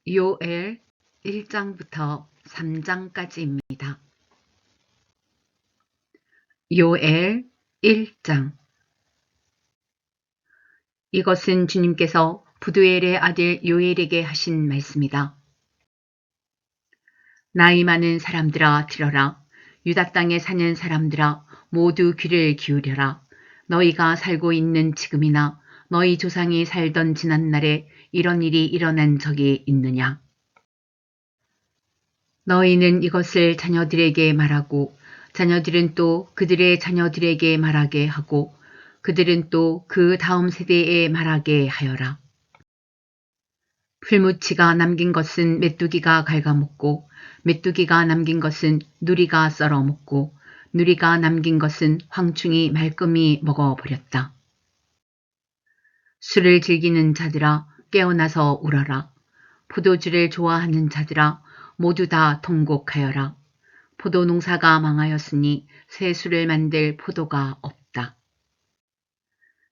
요엘 1장부터 3장까지입니다. 요엘 1장. 이것은 주님께서 부두엘의 아들 요엘에게 하신 말씀이다. 나이 많은 사람들아 들어라. 유다 땅에 사는 사람들아 모두 귀를 기울여라. 너희가 살고 있는 지금이나 너희 조상이 살던 지난날에 이런 일이 일어난 적이 있느냐. 너희는 이것을 자녀들에게 말하고 자녀들은 또 그들의 자녀들에게 말하게 하고 그들은 또 그 다음 세대에 말하게 하여라. 풀무치가 남긴 것은 메뚜기가 갉아먹고 메뚜기가 남긴 것은 누리가 썰어먹고 누리가 남긴 것은 황충이 말끔히 먹어버렸다. 술을 즐기는 자들아 깨어나서 울어라. 포도주를 좋아하는 자들아 모두 다 통곡하여라. 포도 농사가 망하였으니 새 술을 만들 포도가 없다.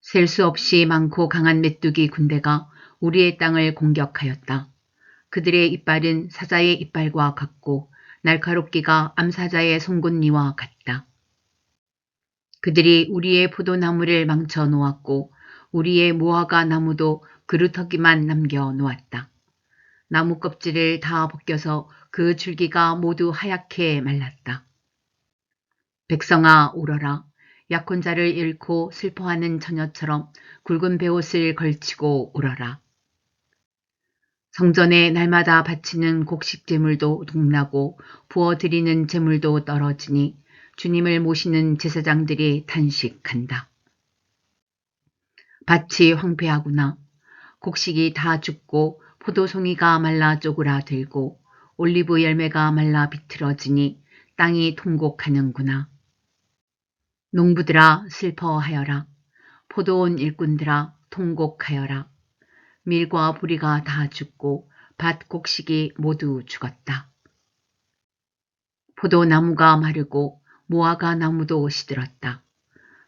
셀 수 없이 많고 강한 메뚜기 군대가 우리의 땅을 공격하였다. 그들의 이빨은 사자의 이빨과 같고 날카롭기가 암사자의 송곳니와 같다. 그들이 우리의 포도나무를 망쳐 놓았고 우리의 무화과 나무도 그루터기만 남겨 놓았다. 나무 껍질을 다 벗겨서 그 줄기가 모두 하얗게 말랐다. 백성아 울어라. 약혼자를 잃고 슬퍼하는 처녀처럼 굵은 베옷을 걸치고 울어라. 성전에 날마다 바치는 곡식 제물도 동나고 부어드리는 제물도 떨어지니 주님을 모시는 제사장들이 탄식한다. 밭이 황폐하구나. 곡식이 다 죽고 포도송이가 말라 쪼그라들고 올리브 열매가 말라 비틀어지니 땅이 통곡하는구나. 농부들아 슬퍼하여라. 포도원 일꾼들아 통곡하여라. 밀과 보리가 다 죽고 밭 곡식이 모두 죽었다. 포도나무가 마르고 무화과 나무도 시들었다.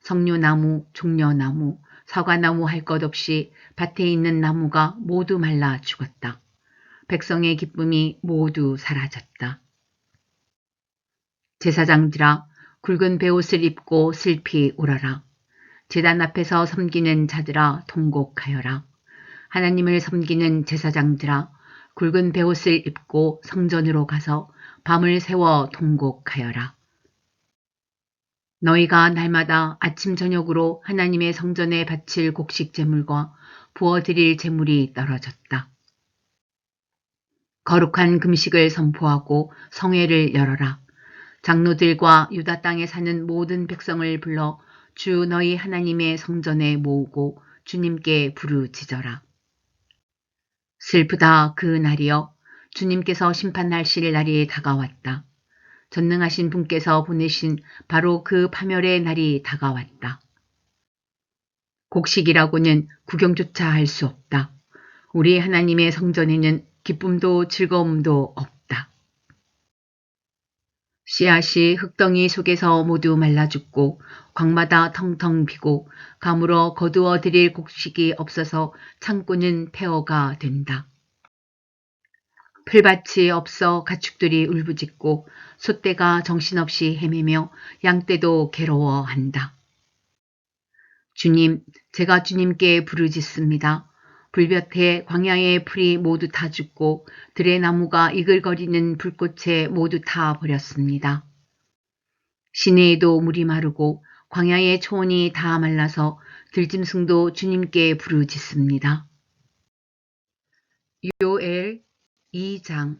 석류나무, 종려나무, 사과나무 할 것 없이 밭에 있는 나무가 모두 말라 죽었다. 백성의 기쁨이 모두 사라졌다. 제사장들아 굵은 베옷을 입고 슬피 울어라. 제단 앞에서 섬기는 자들아 통곡하여라. 하나님을 섬기는 제사장들아 굵은 베옷을 입고 성전으로 가서 밤을 새워 통곡하여라. 너희가 날마다 아침 저녁으로 하나님의 성전에 바칠 곡식 제물과 부어드릴 제물이 떨어졌다. 거룩한 금식을 선포하고 성회를 열어라. 장로들과 유다 땅에 사는 모든 백성을 불러 주 너희 하나님의 성전에 모으고 주님께 부르짖어라. 슬프다 그 날이여. 주님께서 심판하실 날이 다가왔다. 전능하신 분께서 보내신 바로 그 파멸의 날이 다가왔다. 곡식이라고는 구경조차 할 수 없다. 우리 하나님의 성전에는 기쁨도 즐거움도 없다. 씨앗이 흙덩이 속에서 모두 말라 죽고 광마다 텅텅 비고 가물어 거두어 드릴 곡식이 없어서 창고는 폐허가 된다. 풀밭이 없어 가축들이 울부짖고 소떼가 정신없이 헤매며 양떼도 괴로워한다. 주님, 제가 주님께 부르짖습니다. 불볕에 광야의 풀이 모두 다 죽고 들의 나무가 이글거리는 불꽃에 모두 타 버렸습니다. 시내에도 물이 마르고 광야의 초원이 다 말라서 들짐승도 주님께 부르짖습니다. 요엘 2장.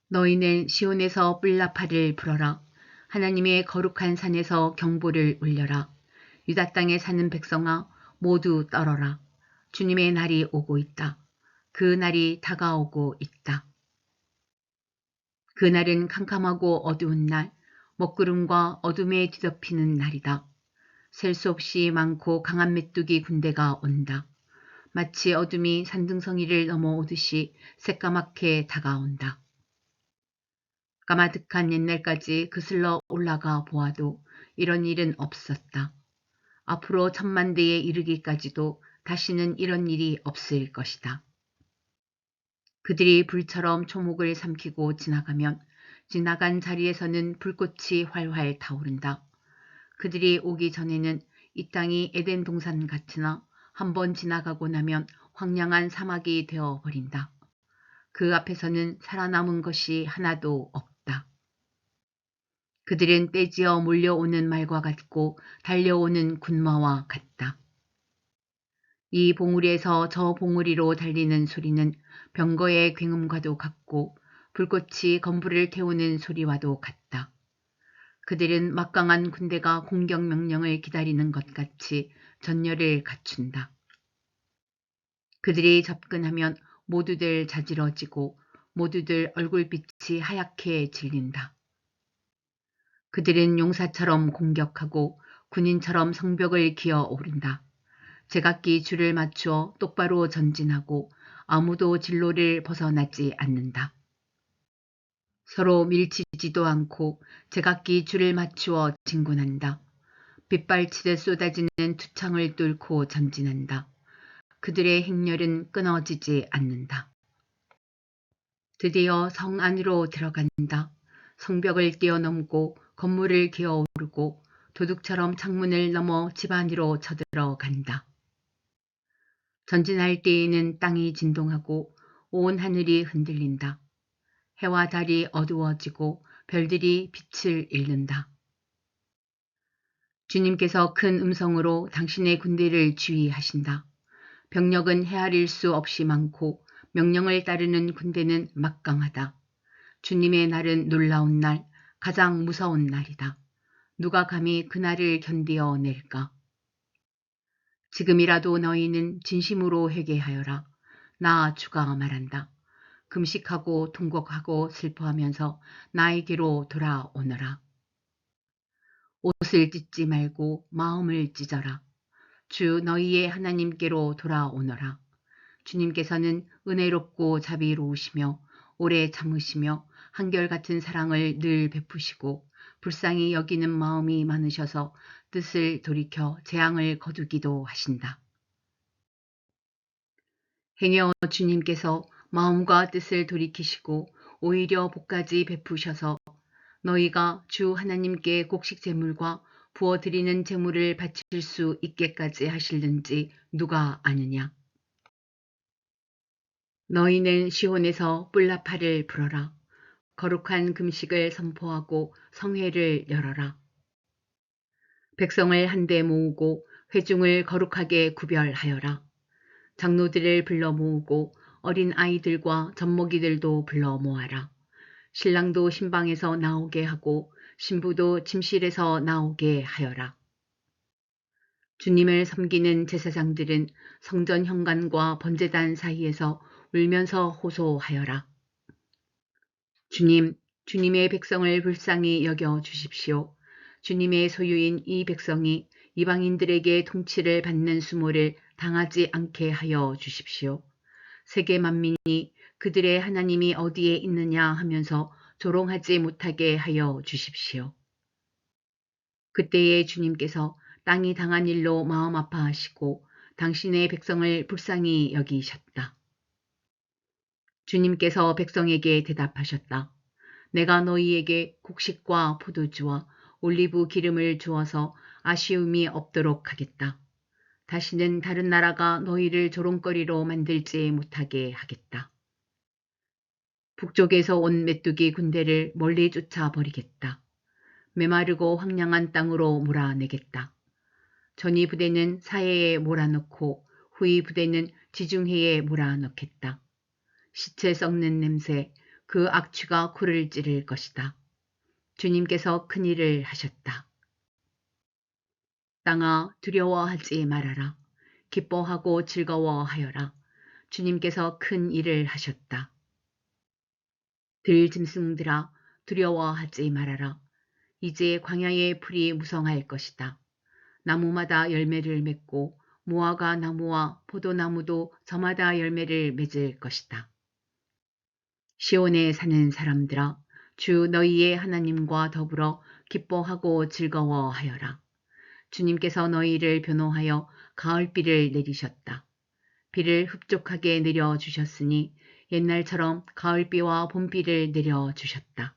너희는 시온에서 뿔나팔을 불어라. 하나님의 거룩한 산에서 경보를 울려라. 유다 땅에 사는 백성아 모두 떨어라. 주님의 날이 오고 있다. 그 날이 다가오고 있다. 그 날은 캄캄하고 어두운 날, 먹구름과 어둠에 뒤덮이는 날이다. 셀 수 없이 많고 강한 메뚜기 군대가 온다. 마치 어둠이 산등성이를 넘어오듯이 새까맣게 다가온다. 까마득한 옛날까지 그슬러 올라가 보아도 이런 일은 없었다. 앞으로 천만대에 이르기까지도 다시는 이런 일이 없을 것이다. 그들이 불처럼 초목을 삼키고 지나가면 지나간 자리에서는 불꽃이 활활 타오른다. 그들이 오기 전에는 이 땅이 에덴 동산 같으나 한번 지나가고 나면 황량한 사막이 되어 버린다. 그 앞에서는 살아남은 것이 하나도 없다. 그들은 떼지어 몰려오는 말과 같고 달려오는 군마와 같다. 이 봉우리에서 저 봉우리로 달리는 소리는 병거의 굉음과도 같고 불꽃이 건불을 태우는 소리와도 같다. 그들은 막강한 군대가 공격 명령을 기다리는 것 같이 전열을 갖춘다. 그들이 접근하면 모두들 자지러지고 모두들 얼굴빛이 하얗게 질린다. 그들은 용사처럼 공격하고 군인처럼 성벽을 기어 오른다. 제각기 줄을 맞추어 똑바로 전진하고 아무도 진로를 벗어나지 않는다. 서로 밀치지도 않고 제각기 줄을 맞추어 진군한다. 빗발치듯 쏟아지는 투창을 뚫고 전진한다. 그들의 행렬은 끊어지지 않는다. 드디어 성 안으로 들어간다. 성벽을 뛰어넘고 건물을 기어오르고 도둑처럼 창문을 넘어 집 안으로 쳐들어간다. 전진할 때에는 땅이 진동하고 온 하늘이 흔들린다. 해와 달이 어두워지고 별들이 빛을 잃는다. 주님께서 큰 음성으로 당신의 군대를 지휘하신다. 병력은 헤아릴 수 없이 많고 명령을 따르는 군대는 막강하다. 주님의 날은 놀라운 날, 가장 무서운 날이다. 누가 감히 그날을 견디어 낼까? 지금이라도 너희는 진심으로 회개하여라. 나 주가 말한다. 금식하고 통곡하고 슬퍼하면서 나에게로 돌아오너라. 옷을 찢지 말고 마음을 찢어라. 주 너희의 하나님께로 돌아오너라. 주님께서는 은혜롭고 자비로우시며 오래 참으시며 한결같은 사랑을 늘 베푸시고 불쌍히 여기는 마음이 많으셔서 뜻을 돌이켜 재앙을 거두기도 하신다. 행여 주님께서 마음과 뜻을 돌이키시고 오히려 복까지 베푸셔서 너희가 주 하나님께 곡식 제물과 부어드리는 제물을 바칠 수 있게까지 하실는지 누가 아느냐. 너희는 시온에서 뿔나팔을 불어라. 거룩한 금식을 선포하고 성회를 열어라. 백성을 한데 모으고 회중을 거룩하게 구별하여라. 장로들을 불러 모으고 어린 아이들과 젖먹이들도 불러 모아라. 신랑도 신방에서 나오게 하고 신부도 침실에서 나오게 하여라. 주님을 섬기는 제사장들은 성전 현관과 번제단 사이에서 울면서 호소하여라. 주님, 주님의 백성을 불쌍히 여겨 주십시오. 주님의 소유인 이 백성이 이방인들에게 통치를 받는 수모를 당하지 않게 하여 주십시오. 세계 만민이 그들의 하나님이 어디에 있느냐 하면서 조롱하지 못하게 하여 주십시오. 그때에 주님께서 땅이 당한 일로 마음 아파하시고 당신의 백성을 불쌍히 여기셨다. 주님께서 백성에게 대답하셨다. 내가 너희에게 곡식과 포도주와 올리브 기름을 주어서 아쉬움이 없도록 하겠다. 다시는 다른 나라가 너희를 조롱거리로 만들지 못하게 하겠다. 북쪽에서 온 메뚜기 군대를 멀리 쫓아버리겠다. 메마르고 황량한 땅으로 몰아내겠다. 전이 부대는 사해에 몰아넣고 후이 부대는 지중해에 몰아넣겠다. 시체 썩는 냄새, 그 악취가 코를 찌를 것이다. 주님께서 큰일을 하셨다. 땅아 두려워하지 말아라. 기뻐하고 즐거워하여라. 주님께서 큰 일을 하셨다. 들짐승들아 두려워하지 말아라. 이제 광야의 풀이 무성할 것이다. 나무마다 열매를 맺고 무화과 나무와 포도나무도 저마다 열매를 맺을 것이다. 시온에 사는 사람들아 주 너희의 하나님과 더불어 기뻐하고 즐거워하여라. 주님께서 너희를 변호하여 가을비를 내리셨다. 비를 흡족하게 내려주셨으니 옛날처럼 가을비와 봄비를 내려주셨다.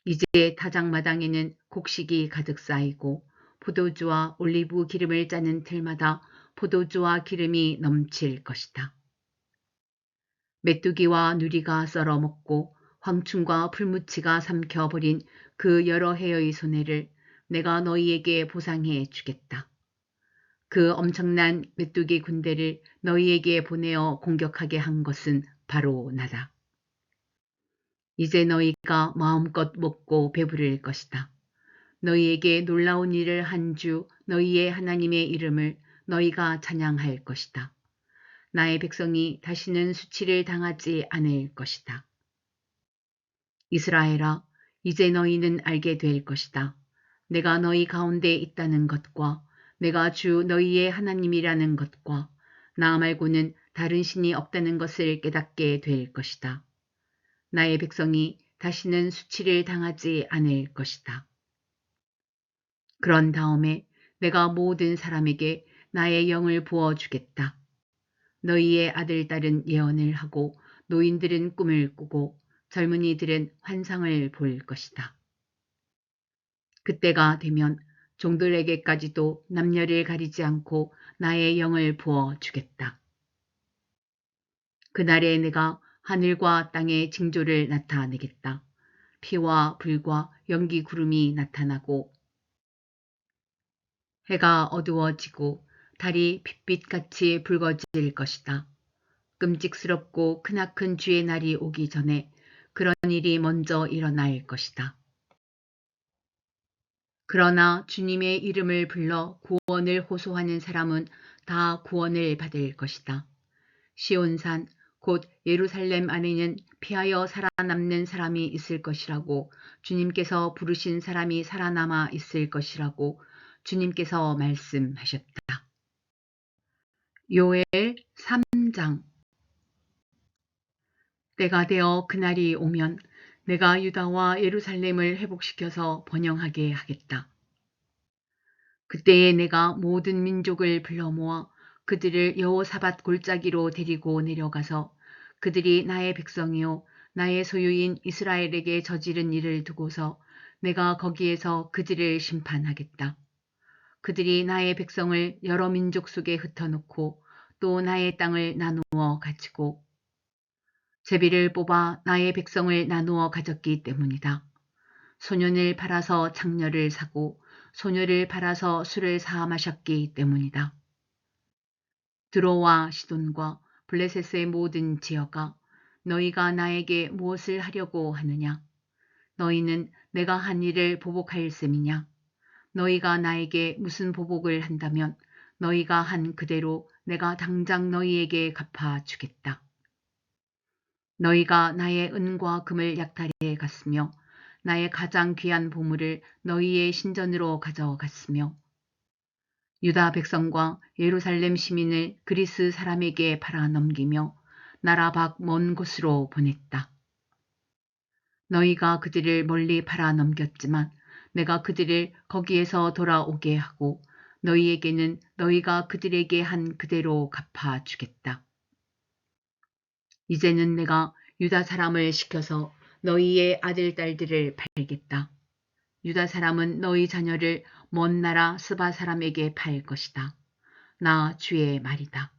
이제 타작마당에는 곡식이 가득 쌓이고 포도주와 올리브 기름을 짜는 틀마다 포도주와 기름이 넘칠 것이다. 메뚜기와 누리가 썰어먹고 황충과 풀무치가 삼켜버린 그 여러 해의 손해를 내가 너희에게 보상해 주겠다. 그 엄청난 메뚜기 군대를 너희에게 보내어 공격하게 한 것은 바로 나다. 이제 너희가 마음껏 먹고 배부를 것이다. 너희에게 놀라운 일을 한 주 너희의 하나님의 이름을 너희가 찬양할 것이다. 나의 백성이 다시는 수치를 당하지 않을 것이다. 이스라엘아, 이제 너희는 알게 될 것이다. 내가 너희 가운데 있다는 것과 내가 주 너희의 하나님이라는 것과 나 말고는 다른 신이 없다는 것을 깨닫게 될 것이다. 나의 백성이 다시는 수치를 당하지 않을 것이다. 그런 다음에 내가 모든 사람에게 나의 영을 부어주겠다. 너희의 아들, 딸은 예언을 하고 노인들은 꿈을 꾸고 젊은이들은 환상을 볼 것이다. 그때가 되면 종들에게까지도 남녀를 가리지 않고 나의 영을 부어주겠다. 그날에 내가 하늘과 땅의 징조를 나타내겠다. 피와 불과 연기 구름이 나타나고 해가 어두워지고 달이 핏빛같이 붉어질 것이다. 끔찍스럽고 크나큰 주의 날이 오기 전에 그런 일이 먼저 일어날 것이다. 그러나 주님의 이름을 불러 구원을 호소하는 사람은 다 구원을 받을 것이다. 시온산 곧 예루살렘 안에는 피하여 살아남는 사람이 있을 것이라고 주님께서 부르신 사람이 살아남아 있을 것이라고 주님께서 말씀하셨다. 요엘 3장. 때가 되어 그날이 오면 내가 유다와 예루살렘을 회복시켜서 번영하게 하겠다. 그때에 내가 모든 민족을 불러 모아 그들을 여호사밧 골짜기로 데리고 내려가서 그들이 나의 백성이요 나의 소유인 이스라엘에게 저지른 일을 두고서 내가 거기에서 그들을 심판하겠다. 그들이 나의 백성을 여러 민족 속에 흩어놓고 또 나의 땅을 나누어 가지고 제비를 뽑아 나의 백성을 나누어 가졌기 때문이다. 소년을 팔아서 장녀를 사고 소녀를 팔아서 술을 사 마셨기 때문이다. 드로와 시돈과 블레셋의 모든 지역아, 너희가 나에게 무엇을 하려고 하느냐? 너희는 내가 한 일을 보복할 셈이냐? 너희가 나에게 무슨 보복을 한다면 너희가 한 그대로 내가 당장 너희에게 갚아주겠다. 너희가 나의 은과 금을 약탈해 갔으며 나의 가장 귀한 보물을 너희의 신전으로 가져갔으며 유다 백성과 예루살렘 시민을 그리스 사람에게 팔아 넘기며 나라 밖 먼 곳으로 보냈다. 너희가 그들을 멀리 팔아 넘겼지만 내가 그들을 거기에서 돌아오게 하고 너희에게는 너희가 그들에게 한 그대로 갚아주겠다. 이제는 내가 유다 사람을 시켜서 너희의 아들, 딸들을 팔겠다. 유다 사람은 너희 자녀를 먼 나라 스바 사람에게 팔 것이다. 나 주의 말이다.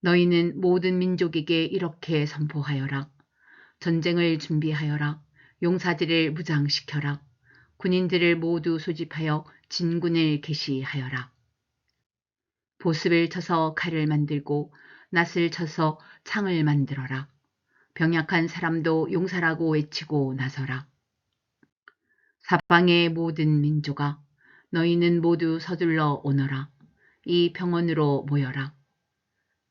너희는 모든 민족에게 이렇게 선포하여라. 전쟁을 준비하여라. 용사들을 무장시켜라. 군인들을 모두 소집하여 진군을 개시하여라. 보습을 쳐서 칼을 만들고 낫을 쳐서 창을 만들어라. 병약한 사람도 용사라고 외치고 나서라. 사방의 모든 민족아, 너희는 모두 서둘러 오너라. 이 병원으로 모여라.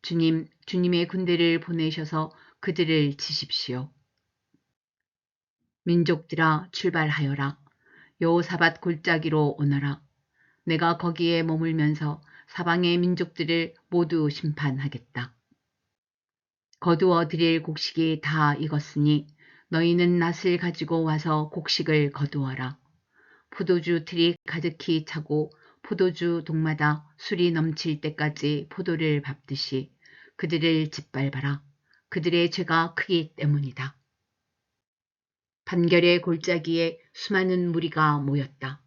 주님의 군대를 보내셔서 그들을 치십시오. 민족들아 출발하여라. 여호사밧 골짜기로 오너라. 내가 거기에 머물면서 사방의 민족들을 모두 심판하겠다. 거두어 드릴 곡식이 다 익었으니 너희는 낫을 가지고 와서 곡식을 거두어라. 포도주 틀이 가득히 차고 포도주 동마다 술이 넘칠 때까지 포도를 밟듯이 그들을 짓밟아라. 그들의 죄가 크기 때문이다. 판결의 골짜기에 수많은 무리가 모였다.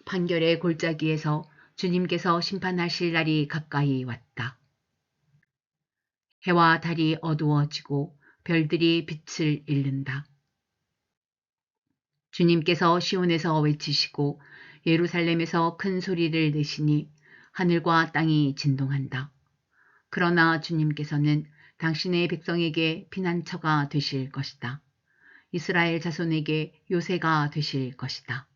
판결의 골짜기에서 주님께서 심판하실 날이 가까이 왔다. 해와 달이 어두워지고 별들이 빛을 잃는다. 주님께서 시온에서 외치시고 예루살렘에서 큰 소리를 내시니 하늘과 땅이 진동한다. 그러나 주님께서는 당신의 백성에게 피난처가 되실 것이다. 이스라엘 자손에게 요새가 되실 것이다.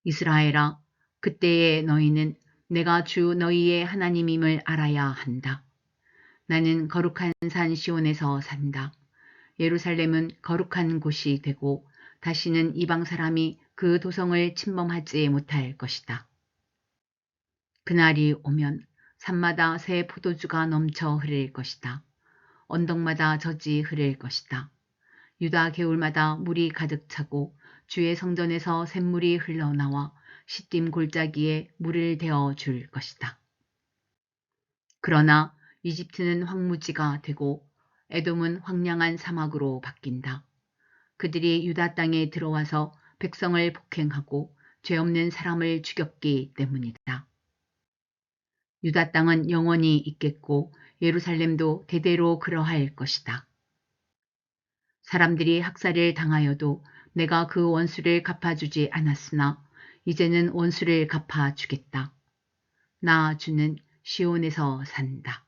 이스라엘아, 그때에 너희는 내가 주 너희의 하나님임을 알아야 한다. 나는 거룩한 산 시온에서 산다. 예루살렘은 거룩한 곳이 되고 다시는 이방 사람이 그 도성을 침범하지 못할 것이다. 그날이 오면 산마다 새 포도주가 넘쳐 흐를 것이다. 언덕마다 젖이 흐를 것이다. 유다 개울마다 물이 가득 차고 주의 성전에서 샘물이 흘러나와 시딤 골짜기에 물을 대어 줄 것이다. 그러나 이집트는 황무지가 되고 에돔은 황량한 사막으로 바뀐다. 그들이 유다 땅에 들어와서 백성을 폭행하고 죄 없는 사람을 죽였기 때문이다. 유다 땅은 영원히 있겠고 예루살렘도 대대로 그러할 것이다. 사람들이 학살을 당하여도 내가 그 원수를 갚아주지 않았으나 이제는 원수를 갚아주겠다. 나 주는 시온에서 산다.